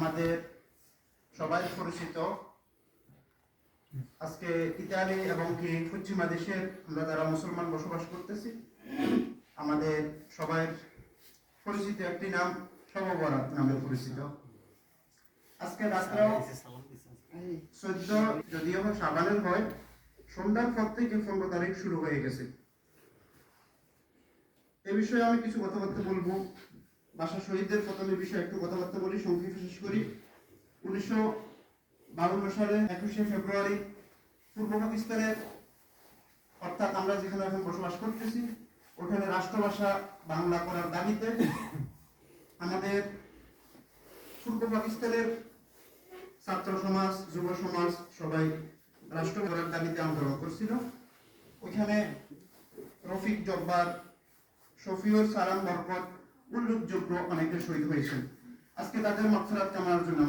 আমাদের সবাই পরিচিত আজকে ইতালি এবং কি পশ্চিমা দেশের আমরা যারা মুসলমান বসবাস করতেছি আমাদের সবাই পরিচিত একটি নাম শবে বরাত নামে পরিচিত। আজকে রাত্রেও 14 যদিও শাবানের হয়, সন্ধ্যার পর থেকে 15 তারিখ শুরু হয়ে গেছে। এ বিষয়ে আমি কিছু কথাবার্তা বলবো। ভাষা শহীদদের প্রথমে বিষয়ে একটু কথাবার্তা বলি, সংক্ষেপে শেষ করি। 1952 সালে 21শে ফেব্রুয়ারি পূর্ব পাকিস্তানের অর্থাৎ আমরা যেখানে এখন বসবাস করতেছি ওখানে রাষ্ট্রভাষা বাংলা করার দাবিতে আমাদের পূর্ব পাকিস্তানের ছাত্র সমাজ, যুব সমাজ সবাই রাষ্ট্র করার দাবিতে আন্দোলন করছিল। ওইখানে রফিক জব্বার, শফিউর সালাম বরকত উল্লেখযোগ্য অনেকে শহীদ হয়েছেন। আজকে তাদের মাগফিরাত কামনার জন্য